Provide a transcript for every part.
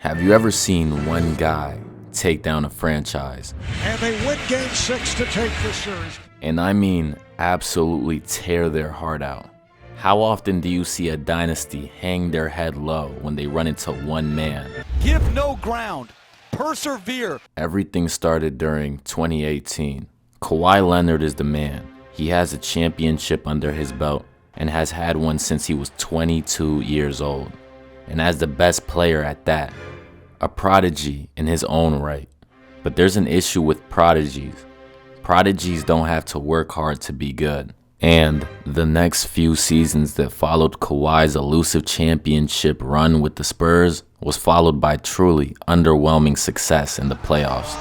Have you ever seen one guy take down a franchise? And they win Game 6 to take the series. And I mean absolutely tear their heart out. How often do you see a dynasty hang their head low when they run into one man? Give no ground. Persevere. Everything started during 2018. Kawhi Leonard is the man. He has a championship under his belt and has had one since he was 22 years old. And as the best player at that, a prodigy in his own right. But there's an issue with prodigies. Prodigies don't have to work hard to be good. And the next few seasons that followed Kawhi's elusive championship run with the Spurs was followed by truly underwhelming success in the playoffs.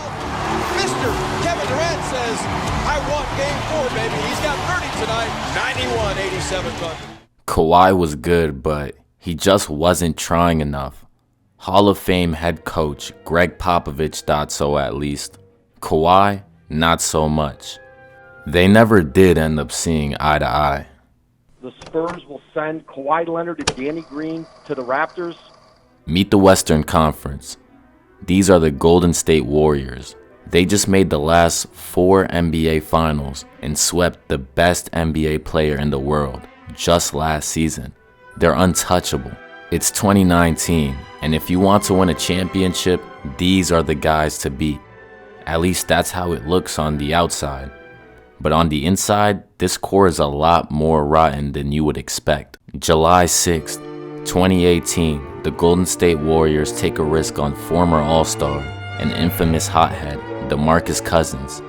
Mr. Kevin Durant says, I want Game 4, baby. He's got 30 tonight. 91-87 Thunder. Kawhi was good, but he just wasn't trying enough. Hall of Fame head coach Greg Popovich thought so at least. Kawhi, not so much. They never did end up seeing eye to eye. The Spurs will send Kawhi Leonard and Danny Green to the Raptors. Meet the Western Conference. These are the Golden State Warriors. They just made the last 4 NBA Finals and swept the best NBA player in the world just last season. They're untouchable. It's 2019, and if you want to win a championship, these are the guys to beat. At least that's how it looks on the outside. But on the inside, this core is a lot more rotten than you would expect. July 6th, 2018, the Golden State Warriors take a risk on former All-Star and infamous hothead, DeMarcus Cousins.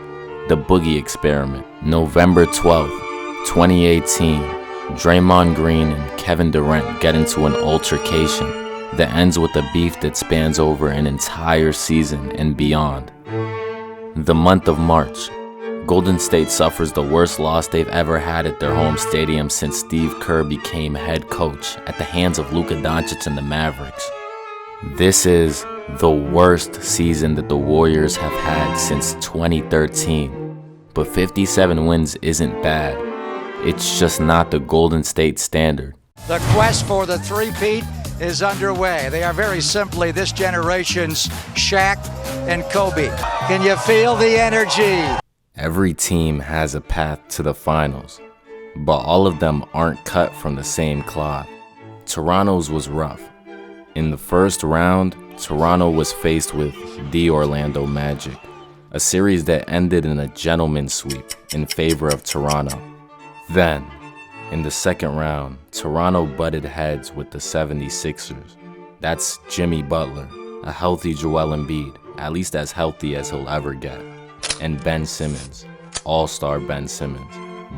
The Boogie Experiment. November 12th, 2018, Draymond Green and Kevin Durant get into an altercation that ends with a beef that spans over an entire season and beyond. The month of March, Golden State suffers the worst loss they've ever had at their home stadium since Steve Kerr became head coach at the hands of Luka Doncic and the Mavericks. This is the worst season that the Warriors have had since 2013, but 57 wins isn't bad. It's just not the Golden State standard. The quest for the three-peat is underway. They are very simply this generation's Shaq and Kobe. Can you feel the energy? Every team has a path to the finals, but all of them aren't cut from the same cloth. Toronto's was rough. In the first round, Toronto was faced with the Orlando Magic, a series that ended in a gentleman's sweep in favor of Toronto. Then, in the second round, Toronto butted heads with the 76ers. That's Jimmy Butler, a healthy Joel Embiid, at least as healthy as he'll ever get, and Ben Simmons, all-star Ben Simmons.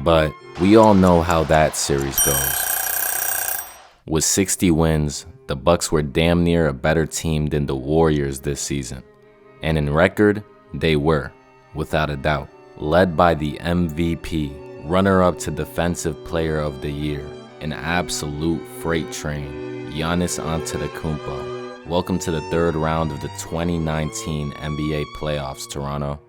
But we all know how that series goes. With 60 wins, the Bucks were damn near a better team than the Warriors this season. And in record, they were, without a doubt, led by the MVP, runner-up to Defensive Player of the Year, an absolute freight train, Giannis Antetokounmpo. Welcome to the third round of the 2019 NBA playoffs, Toronto.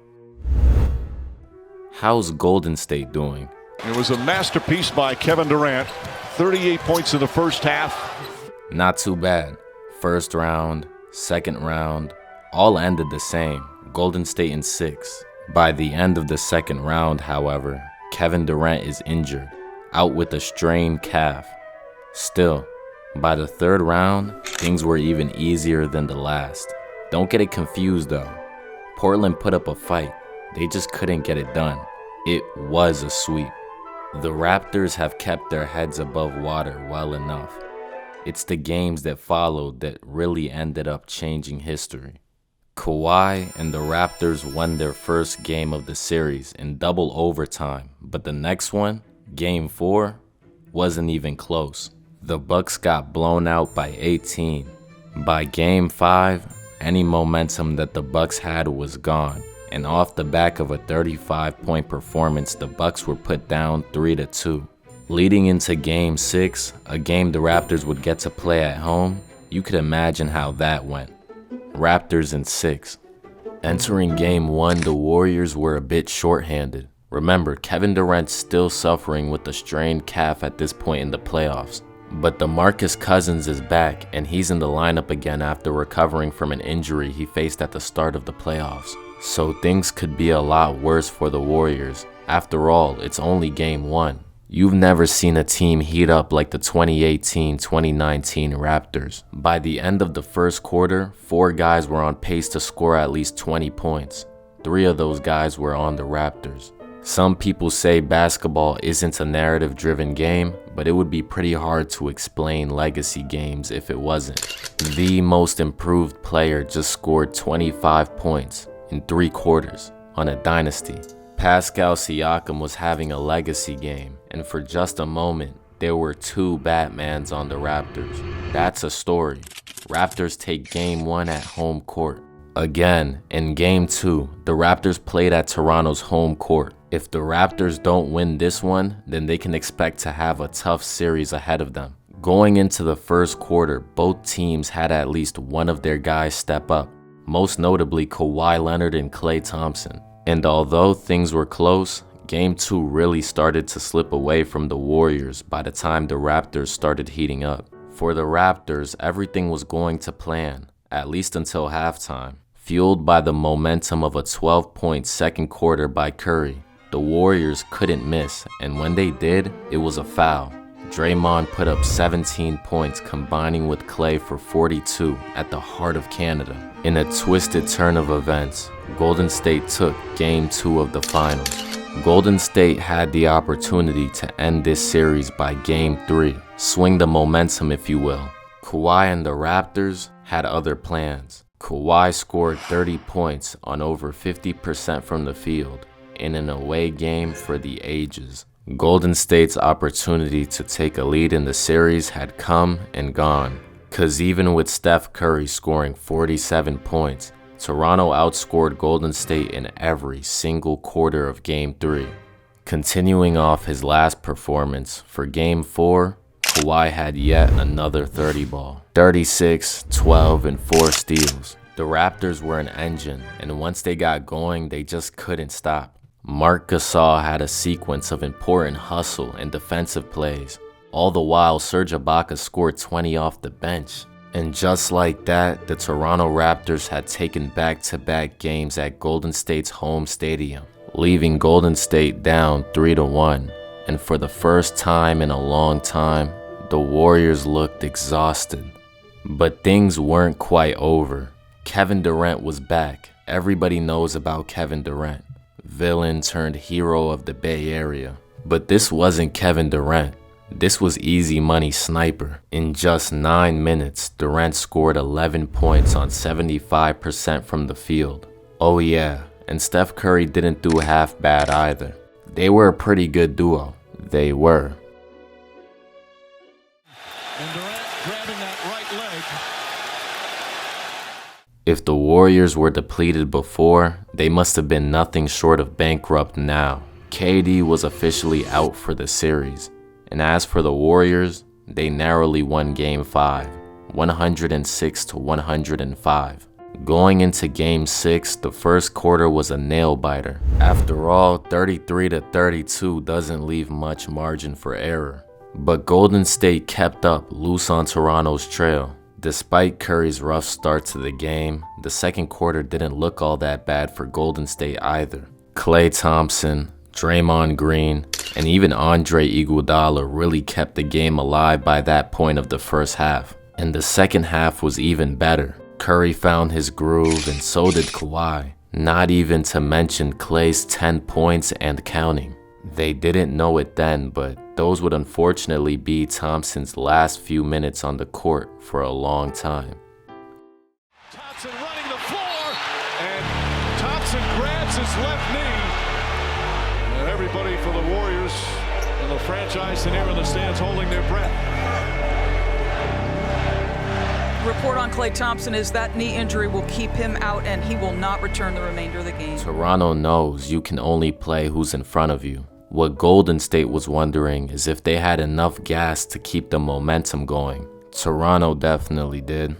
How's Golden State doing? It was a masterpiece by Kevin Durant. 38 points in the first half. Not too bad. First round, second round, all ended the same. Golden State in 6. By the end of the second round, however, Kevin Durant is injured, out with a strained calf. Still, by the third round, things were even easier than the last. Don't get it confused though. Portland put up a fight. They just couldn't get it done. It was a sweep. The Raptors have kept their heads above water well enough. It's the games that followed that really ended up changing history. Kawhi and the Raptors won their first game of the series in double overtime, but the next one, Game 4, wasn't even close. The Bucks got blown out by 18. By Game 5, any momentum that the Bucks had was gone, and off the back of a 35-point performance, the Bucks were put down 3-2. Leading into Game 6, a game the Raptors would get to play at home, you could imagine how that went. Raptors in 6. Entering Game 1, the Warriors were a bit shorthanded. Remember, Kevin Durant's still suffering with a strained calf at this point in the playoffs. But DeMarcus Cousins is back, and he's in the lineup again after recovering from an injury he faced at the start of the playoffs. So things could be a lot worse for the Warriors. After all, it's only game 1. You've never seen a team heat up like the 2018-2019 Raptors. By the end of the first quarter, 4 guys were on pace to score at least 20 points. 3 of those guys were on the Raptors. Some people say basketball isn't a narrative-driven game, but it would be pretty hard to explain legacy games if it wasn't. The most improved player just scored 25 points in 3 quarters on a Dynasty. Pascal Siakam was having a legacy game, and for just a moment, there were 2 Batmans on the Raptors. That's a story. Raptors take game 1 at home court. Again, in game 2, the Raptors played at Toronto's home court. If the Raptors don't win this one, then they can expect to have a tough series ahead of them. Going into the first quarter, both teams had at least one of their guys step up, most notably Kawhi Leonard and Klay Thompson. And although things were close, Game 2 really started to slip away from the Warriors by the time the Raptors started heating up. For the Raptors, everything was going to plan, at least until halftime. Fueled by the momentum of a 12-point second quarter by Curry, the Warriors couldn't miss, and when they did, it was a foul. Draymond put up 17 points, combining with Klay for 42 at the heart of Canada. In a twisted turn of events, Golden State took Game 2 of the finals. Golden State had the opportunity to end this series by Game 3, swing the momentum if you will. Kawhi and the Raptors had other plans. Kawhi scored 30 points on over 50% from the field in an away game for the ages. Golden State's opportunity to take a lead in the series had come and gone, cause even with Steph Curry scoring 47 points, Toronto outscored Golden State in every single quarter of Game 3. Continuing off his last performance, for Game 4, Kawhi had yet another 30-ball. 36, 12, and 4 steals. The Raptors were an engine, and once they got going, they just couldn't stop. Marc Gasol had a sequence of important hustle and defensive plays. All the while, Serge Ibaka scored 20 off the bench. And just like that, the Toronto Raptors had taken back-to-back games at Golden State's home stadium, leaving Golden State down 3-1. And for the first time in a long time, the Warriors looked exhausted. But things weren't quite over. Kevin Durant was back. Everybody knows about Kevin Durant. Villain turned hero of the Bay Area. But this wasn't Kevin Durant. This was easy money sniper. In just 9 minutes, Durant scored 11 points on 75% from the field. Oh yeah, and Steph Curry didn't do half bad either. They were a pretty good duo. They were. And Durant grabbing that right leg. If the Warriors were depleted before, they must have been nothing short of bankrupt now. KD was officially out for the series. And as for the Warriors, they narrowly won Game 5, 106-105. Going into Game 6, the first quarter was a nail-biter. After all, 33-32 doesn't leave much margin for error. But Golden State kept up loose on Toronto's trail. Despite Curry's rough start to the game, the second quarter didn't look all that bad for Golden State either. Klay Thompson, Draymond Green, and even Andre Iguodala really kept the game alive by that point of the first half. And the second half was even better. Curry found his groove, and so did Kawhi. Not even to mention Klay's 10 points and counting. They didn't know it then, but those would unfortunately be Thompson's last few minutes on the court for a long time. Thompson running the floor, and Thompson grabs his left knee. And everybody for the Warriors and the franchise and here in the stands holding their breath. Report on Klay Thompson is that knee injury will keep him out and he will not return the remainder of the game. Toronto knows you can only play who's in front of you. What Golden State was wondering is if they had enough gas to keep the momentum going. Toronto definitely did.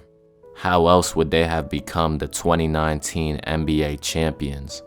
How else would they have become the 2019 NBA champions?